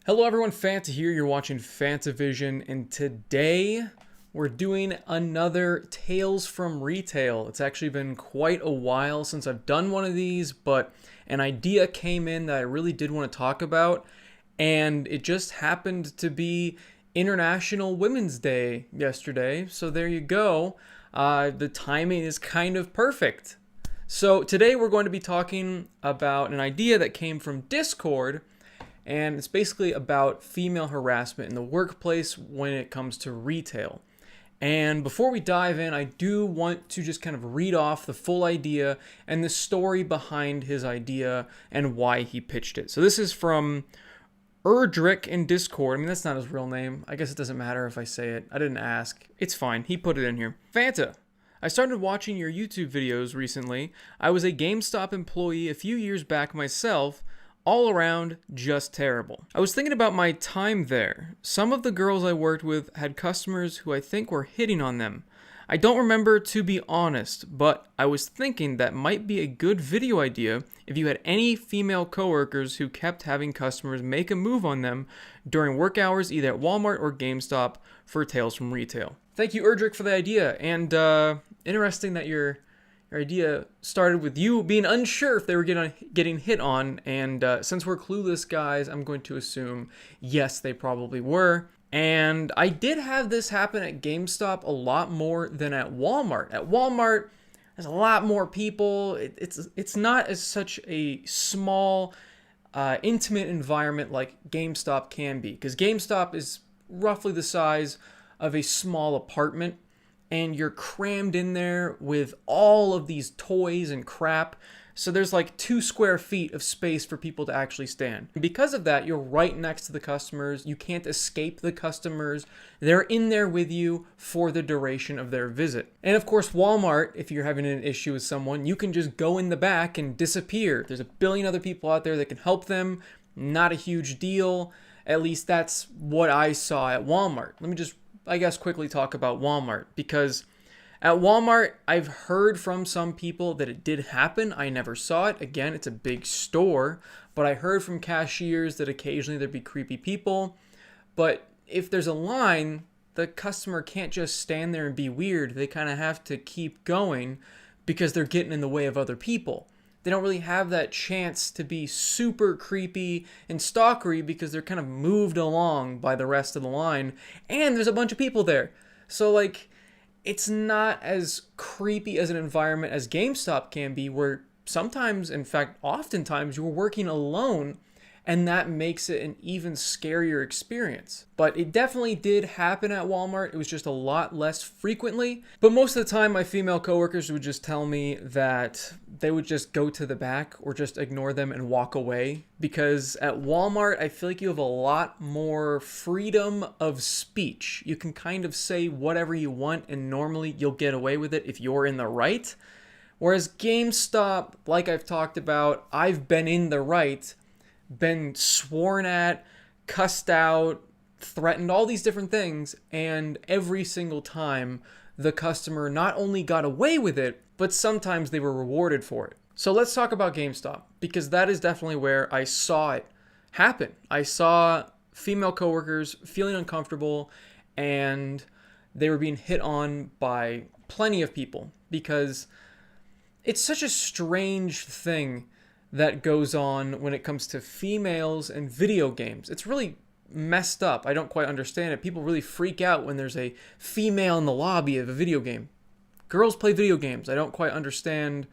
Hello everyone, Fanta here. You're watching FANTAVISION, and today we're doing another Tales from Retail. It's actually been quite a while since I've done one of these, but an idea came in that I really did want to talk about, and it just happened to be International Women's Day yesterday, so there you go. The timing is kind of perfect. So today we're going to be talking about an idea that came from Discord, and it's basically about female harassment in the workplace when it comes to retail. And before we dive in, I do want to just kind of read off the full idea and the story behind his idea and why he pitched it. So this is from Erdrick in Discord. I mean, that's not his real name. I guess it doesn't matter if I say it. I didn't ask. It's fine. He put it in here. Fanta, I started watching your YouTube videos recently. I was a GameStop employee a few years back myself. All around, just terrible. I was thinking about my time there. Some of the girls I worked with had customers who I think were hitting on them. I don't remember, to be honest, but I was thinking that might be a good video idea if you had any female coworkers who kept having customers make a move on them during work hours, either at Walmart or GameStop, for Tales from Retail. Thank you, Erdrick, for the idea, and interesting that your idea started with you being unsure if they were getting hit on, and since we're clueless guys, I'm going to assume yes, they probably were. And I did have this happen at GameStop a lot more than at Walmart. At Walmart, there's a lot more people. It's not as such a small, intimate environment like GameStop can be, because GameStop is roughly the size of a small apartment, and you're crammed in there with all of these toys and crap. So there's like 2 square feet of space for people to actually stand. And because of that, you're right next to the customers. You can't escape the customers. They're in there with you for the duration of their visit. And of course, Walmart, if you're having an issue with someone, you can just go in the back and disappear. There's a billion other people out there that can help them. Not a huge deal. At least that's what I saw at Walmart. Let me just quickly talk about Walmart, because at Walmart, I've heard from some people that it did happen. I never saw it. Again, it's a big store, but I heard from cashiers that occasionally there'd be creepy people. But if there's a line, the customer can't just stand there and be weird. They kind of have to keep going because they're getting in the way of other people. They don't really have that chance to be super creepy and stalkery because they're kind of moved along by the rest of the line. And there's a bunch of people there. So, like, it's not as creepy as an environment as GameStop can be, where sometimes, in fact, oftentimes, you're working alone, and that makes it an even scarier experience. But it definitely did happen at Walmart. It was just a lot less frequently. But most of the time, my female coworkers would just tell me that they would just go to the back or just ignore them and walk away. Because at Walmart, I feel like you have a lot more freedom of speech. You can kind of say whatever you want, and normally you'll get away with it if you're in the right. Whereas GameStop, like I've talked about, I've been in the right, been sworn at, cussed out, threatened, all these different things, and every single time the customer not only got away with it, but sometimes they were rewarded for it. So let's talk about GameStop, because that is definitely where I saw it happen. I saw female coworkers feeling uncomfortable, and they were being hit on by plenty of people, because it's such a strange thing that goes on when it comes to females and video games. It's really messed up. I don't quite understand it. People really freak out when there's a female in the lobby of a video game. Girls play video games. I don't quite understand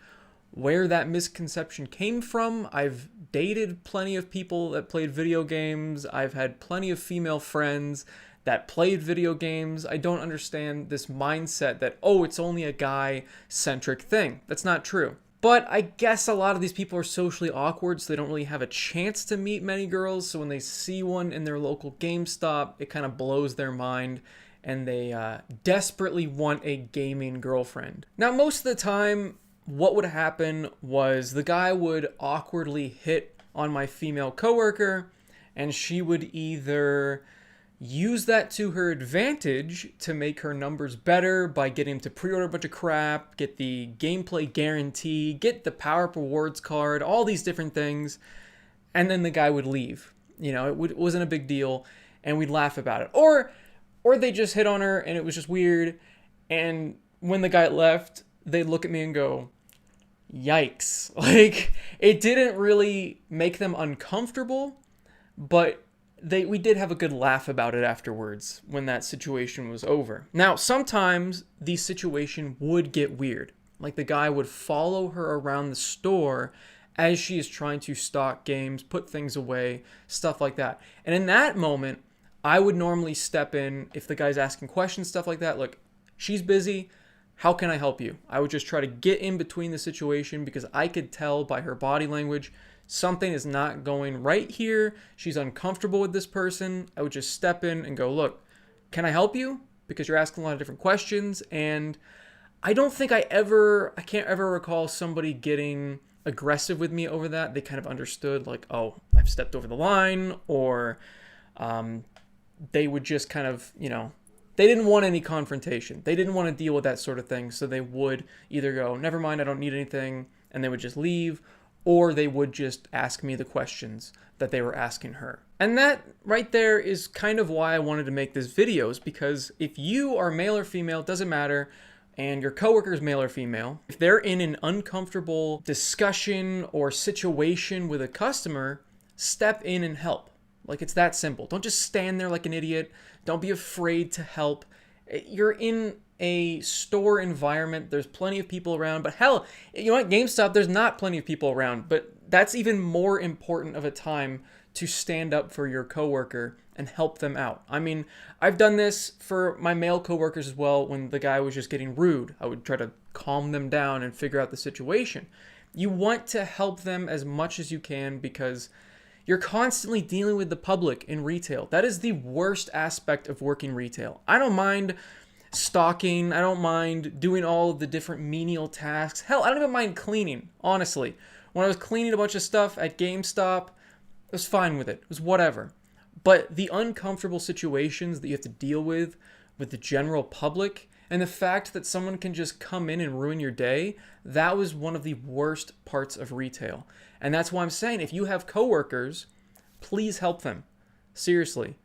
where that misconception came from. I've dated plenty of people that played video games. I've had plenty of female friends that played video games. I don't understand this mindset that, oh, it's only a guy-centric thing. That's not true. But I guess a lot of these people are socially awkward, so they don't really have a chance to meet many girls. So when they see one in their local GameStop, it kind of blows their mind, and they desperately want a gaming girlfriend. Now, most of the time, what would happen was the guy would awkwardly hit on my female coworker, and she would either use that to her advantage to make her numbers better by getting him to pre-order a bunch of crap, get the gameplay guarantee, get the power-up rewards card, all these different things, and then the guy would leave. it wasn't a big deal, and we'd laugh about it. Or they just hit on her and it was just weird, and when the guy left, they'd look at me and go, yikes. Like, it didn't really make them uncomfortable, but we did have a good laugh about it afterwards when that situation was over. Now, sometimes the situation would get weird. Like, the guy would follow her around the store as she is trying to stock games, put things away, stuff like that. And in that moment, I would normally step in if the guy's asking questions, stuff like that. Look, she's busy. How can I help you? I would just try to get in between the situation because I could tell by her body language something is not going right here. She's uncomfortable with this person. I would just step in and go, look, can I help you? Because you're asking a lot of different questions. And I don't think I can't ever recall somebody getting aggressive with me over that. They kind of understood, like, oh, I've stepped over the line, or they would just kind of, they didn't want any confrontation. They didn't want to deal with that sort of thing. So they would either go, never mind, I don't need anything, and they would just leave, or they would just ask me the questions that they were asking her. And that right there is kind of why I wanted to make this video, is because if you are male or female, doesn't matter, and your coworker is male or female, if they're in an uncomfortable discussion or situation with a customer, step in and help. Like, it's that simple. Don't just stand there like an idiot. Don't be afraid to help. You're in a store environment. There's plenty of people around. But hell, at GameStop, there's not plenty of people around. But that's even more important of a time to stand up for your coworker and help them out. I mean, I've done this for my male coworkers as well. When the guy was just getting rude, I would try to calm them down and figure out the situation. You want to help them as much as you can because you're constantly dealing with the public in retail. That is the worst aspect of working retail. I don't mind stocking. I don't mind doing all of the different menial tasks. Hell, I don't even mind cleaning, honestly. When I was cleaning a bunch of stuff at GameStop, I was fine with it. It was whatever. But the uncomfortable situations that you have to deal with the general public, and the fact that someone can just come in and ruin your day, that was one of the worst parts of retail. And that's why I'm saying, if you have coworkers, please help them. Seriously.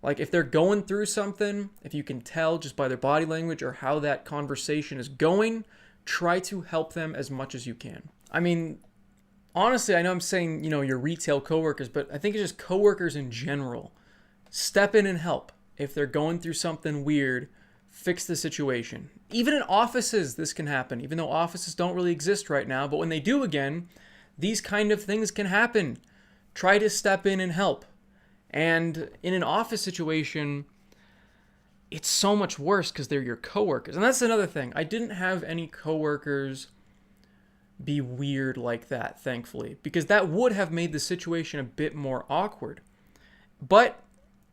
Like, if they're going through something, if you can tell just by their body language or how that conversation is going, try to help them as much as you can. I mean, honestly, I know I'm saying, your retail coworkers, but I think it's just coworkers in general. Step in and help. If they're going through something weird, fix the situation. Even in offices, this can happen, even though offices don't really exist right now. But when they do again, these kind of things can happen. Try to step in and help. And in an office situation, it's so much worse because they're your coworkers. And that's another thing. I didn't have any coworkers be weird like that, thankfully, because that would have made the situation a bit more awkward. But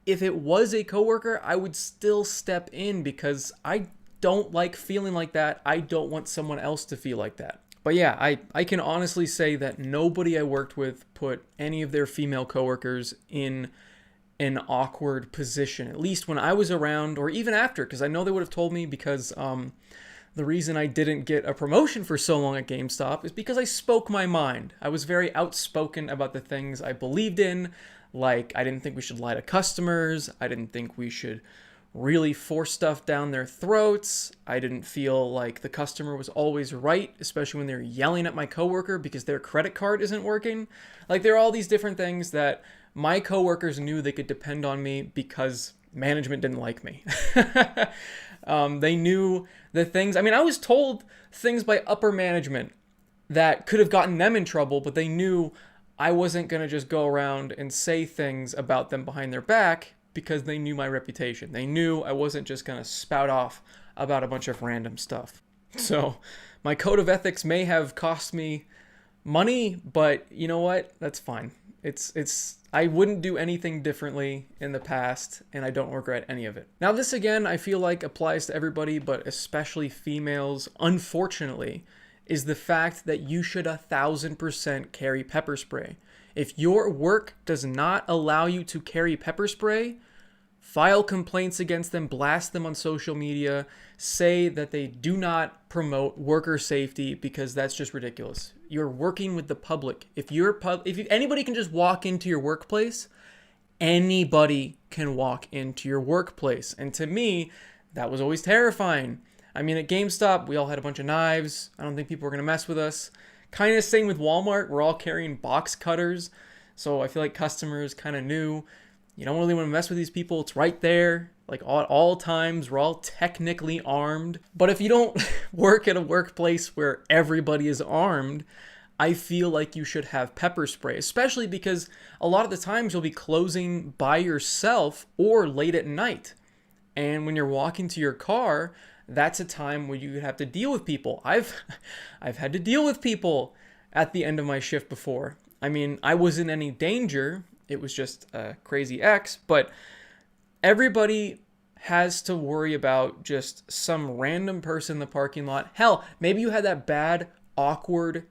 if it was a coworker, I would still step in because I don't like feeling like that. I don't want someone else to feel like that. But yeah, I can honestly say that nobody I worked with put any of their female coworkers in an awkward position, at least when I was around or even after, because I know they would have told me, because the reason I didn't get a promotion for so long at GameStop is because I spoke my mind. I was very outspoken about the things I believed in. Like, I didn't think we should lie to customers. I didn't think we should really force stuff down their throats. I didn't feel like the customer was always right, especially when they're yelling at my coworker because their credit card isn't working. Like, there are all these different things that my coworkers knew they could depend on me because management didn't like me. They knew the things. I mean, I was told things by upper management that could have gotten them in trouble, but they knew I wasn't going to just go around and say things about them behind their back because they knew my reputation. They knew I wasn't just going to spout off about a bunch of random stuff. So my code of ethics may have cost me money, but you know what? That's fine. I wouldn't do anything differently in the past, and I don't regret any of it. Now, this again, I feel like applies to everybody, but especially females, unfortunately, is the fact that you should 1000% carry pepper spray. If your work does not allow you to carry pepper spray, file complaints against them, blast them on social media, say that they do not promote worker safety, because that's just ridiculous. You're working with the public. If anybody can just walk into your workplace anybody can walk into your workplace. And to me, that was always terrifying. I mean, at GameStop, we all had a bunch of knives. I don't think people were going to mess with us. Kind of same with Walmart. We're all carrying box cutters. So I feel like customers kind of knew, you don't really want to mess with these people. It's right there. Like at all times, we're all technically armed. But if you don't work at a workplace where everybody is armed, I feel like you should have pepper spray, especially because a lot of the times you'll be closing by yourself or late at night. And when you're walking to your car, that's a time when you have to deal with people. I've had to deal with people at the end of my shift before. I mean, I wasn't in any danger. It was just a crazy ex, but everybody has to worry about just some random person in the parking lot. Hell, maybe you had that bad, awkward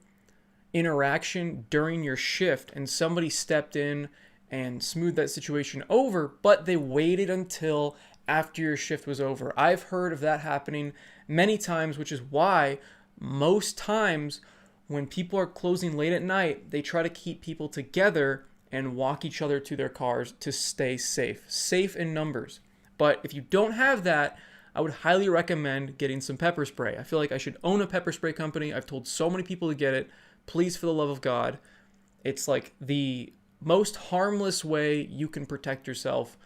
interaction during your shift and somebody stepped in and smoothed that situation over, but they waited until after your shift was over. I've heard of that happening many times, which is why most times when people are closing late at night, they try to keep people together and walk each other to their cars to stay safe in numbers. But if you don't have that, I would highly recommend getting some pepper spray. I feel like I should own a pepper spray company. I've told so many people to get it. Please, for the love of God. It's like the most harmless way you can protect yourself.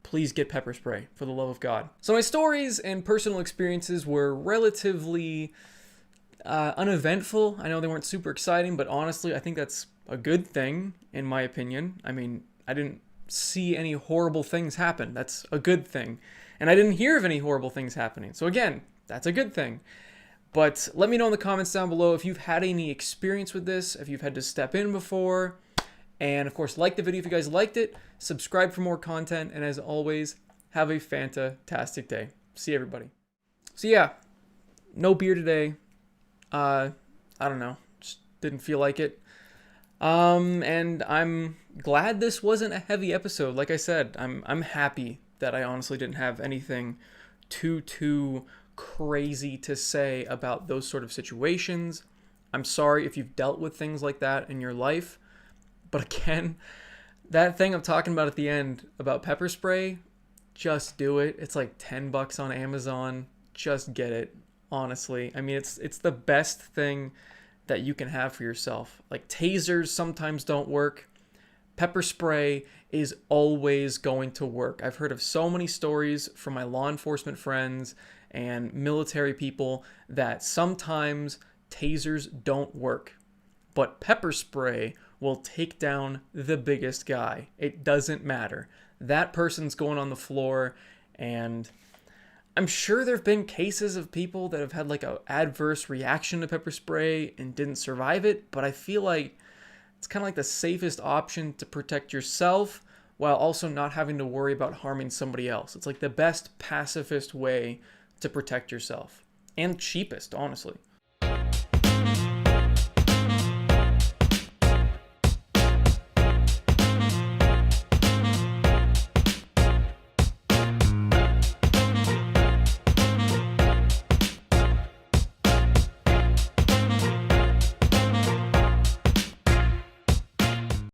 Please get pepper spray, for the love of God. So my stories and personal experiences were relatively uneventful. I know they weren't super exciting, but honestly, I think that's a good thing, in my opinion. I mean, I didn't see any horrible things happen. That's a good thing. And I didn't hear of any horrible things happening. So again, that's a good thing. But let me know in the comments down below if you've had any experience with this, if you've had to step in before. And of course, like the video if you guys liked it. Subscribe for more content. And as always, have a fantastic day. See everybody. So yeah, no beer today. I don't know. Just didn't feel like it. And I'm glad this wasn't a heavy episode. Like I said, I'm happy that I honestly didn't have anything too crazy to say about those sort of situations. I'm sorry if you've dealt with things like that in your life. But again, that thing I'm talking about at the end about pepper spray, just do it. It's like $10 on Amazon. Just get it. Honestly, I mean, it's the best thing that you can have for yourself. Like tasers sometimes don't work. Pepper spray is always going to work. I've heard of so many stories from my law enforcement friends and military people that sometimes tasers don't work, but pepper spray will take down the biggest guy. It doesn't matter. That person's going on the floor, and I'm sure there have been cases of people that have had like an adverse reaction to pepper spray and didn't survive it, but I feel like it's kind of like the safest option to protect yourself while also not having to worry about harming somebody else. It's like the best pacifist way to protect yourself, and cheapest, honestly.